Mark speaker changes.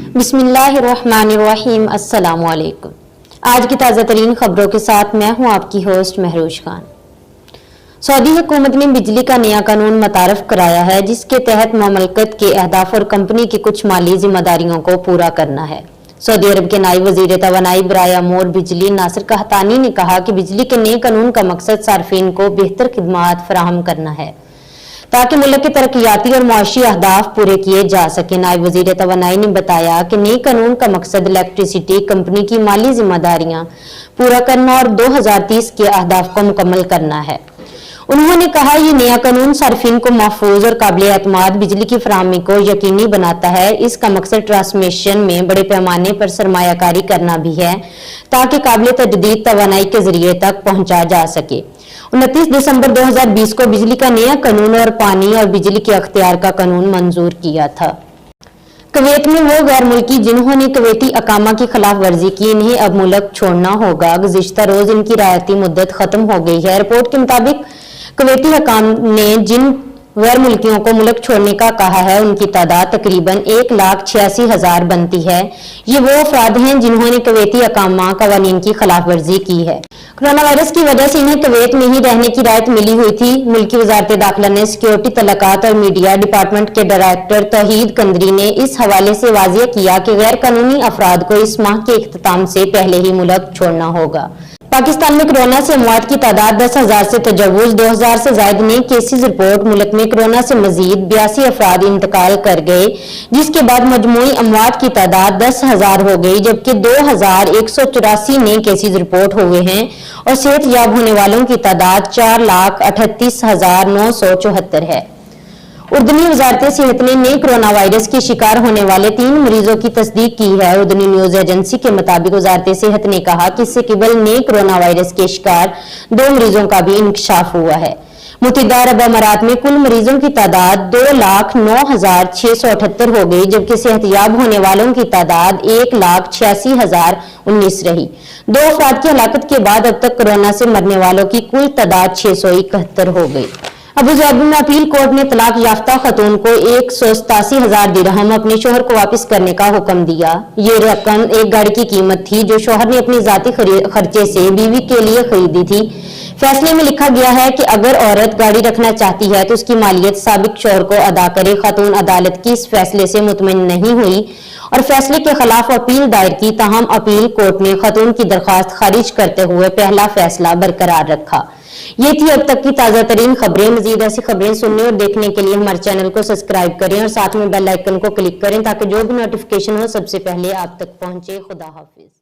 Speaker 1: बिस्मिल्लाहिर्रहमानिर्रहीम। अस्सलाम वालेकुम। आज की ताज़ा तरीन खबरों के साथ मैं हूं आपकी होस्ट महरोज खान। सऊदी हुकूमत ने बिजली का नया कानून मुतारफ कराया है, जिसके तहत ममलकत के अहदाफ और कंपनी की कुछ माली जिम्मेदारियों को पूरा करना है। सऊदी अरब के नायब वजीर तवानाई बराए अमूर बिजली नासिर कहतानी ने कहा कि बिजली के नए कानून का मकसद सार्फिन को बेहतर खिदमात फराहम करना है ताकि मुल्क के तरक्याती और मुआशी अहदाफ पूरे किए जा सके। नायब वजीर तवानाई ने बताया कि नए कानून का मकसद इलेक्ट्रिसिटी कंपनी की माली जिम्मेदारियां पूरा करना और 2030 के अहदाफ को मुकम्मल करना है। उन्होंने कहा ये नया कानून सार्फिन को महफूज और काबिल एतमाद बिजली की फराहमी को यकीनी बनाता है। इसका मकसद ट्रांसमिशन में बड़े पैमाने पर सरमायाकारी करना भी है ताकि काबिल तजदीद तवानाई के जरिए तक पहुंचा जा सके। 29 दिसंबर 2020 को बिजली का नया कानून और पानी और बिजली के अख्तियार का कानून मंजूर किया था। कुवैत में वो गैर मुल्की जिन्होंने कुवैती अकामा की खिलाफ वर्जी की, इन्हें अब मुल्क छोड़ना होगा। गुज़िश्ता रोज इनकी रियायती मुद्दत खत्म हो गई है। रिपोर्ट के मुताबिक कुवैती हकाम ने जिन गैर मुल्कियों को मुल्क छोड़ने का कहा है, उनकी तादाद तकरीबन 1,86,000 बनती है। ये वो अफराद हैं जिन्होंने कुवैती अकामा कवानीन की खिलाफ वर्जी की है। कोरोना वायरस की वजह से इन्हें कुवैत में ही रहने की राहत मिली हुई थी। मुल्की वजारत दाखिला ने सिक्योरिटी, तलाकात और मीडिया डिपार्टमेंट के डायरेक्टर तौहीद कंदरी ने इस हवाले से वाज़ेह किया कि गैर कानूनी अफराद को इस माह के इख्तिताम से पहले ही मुल्क छोड़ना होगा। पाकिस्तान में कोरोना से मौत की तादाद 10,000 से तजावुज, 2,000 से ज्यादा नए केसेज रिपोर्ट। मुल्क में कोरोना से मजीद 82 अफराद इंतकाल कर गए, जिसके बाद मजमूई अमवात की तादाद 10,000 हो गई, जबकि 2,184 नए केसेज रिपोर्ट हुए हैं और सेहतयाब होने वालों की तादाद 4,38,974 है। उर्दनी वजारत सेहत ने नए कोरोना वायरस के शिकार होने वाले 3 मरीजों की तस्दीक की है। उर्दनी न्यूज एजेंसी के मुताबिक वजारत सेहत ने कहा कि इससे केवल नए कोरोना वायरस के शिकार 2 मरीजों का भी इंकशाफ हुआ है। मुत्तहिदा अरब अमारात में कुल मरीजों की तादाद 2,09,678 हो गई, जबकि सेहतयाब होने वालों की तादाद 1,86,019 रही। 2 अफराद की हलाकत के बाद अब तक कोरोना से मरने वालों की कुल तादाद 671 हो गई। अबू धाबी में अपील कोर्ट ने तलाक याफ्ता खतून को 187,000 दिरहम अपने शोहर को वापस करने का हुक्म दिया। ये रकम एक गाड़ी की कीमत थी जो शोहर ने अपने जाती खर्चे से बीवी के लिए खरीदी थी। फैसले में लिखा गया है कि अगर औरत गाड़ी रखना चाहती है तो उसकी मालियत साबिक शोहर को अदा करे। खातून अदालत की इस फैसले से मुतमईन नहीं हुई और फैसले के खिलाफ अपील दायर की, ताहम अपील कोर्ट ने खातून की दरखास्त खारिज करते हुए पहला फैसला बरकरार रखा। ये थी अब तक की ताजा तरीन खबरें। मजीद ऐसी खबरें सुनने और देखने के लिए हमारे चैनल को सब्सक्राइब करें और साथ में बेल आइकन को क्लिक करें ताकि जो भी नोटिफिकेशन हो सबसे पहले आप तक पहुंचे। खुदा हाफिज।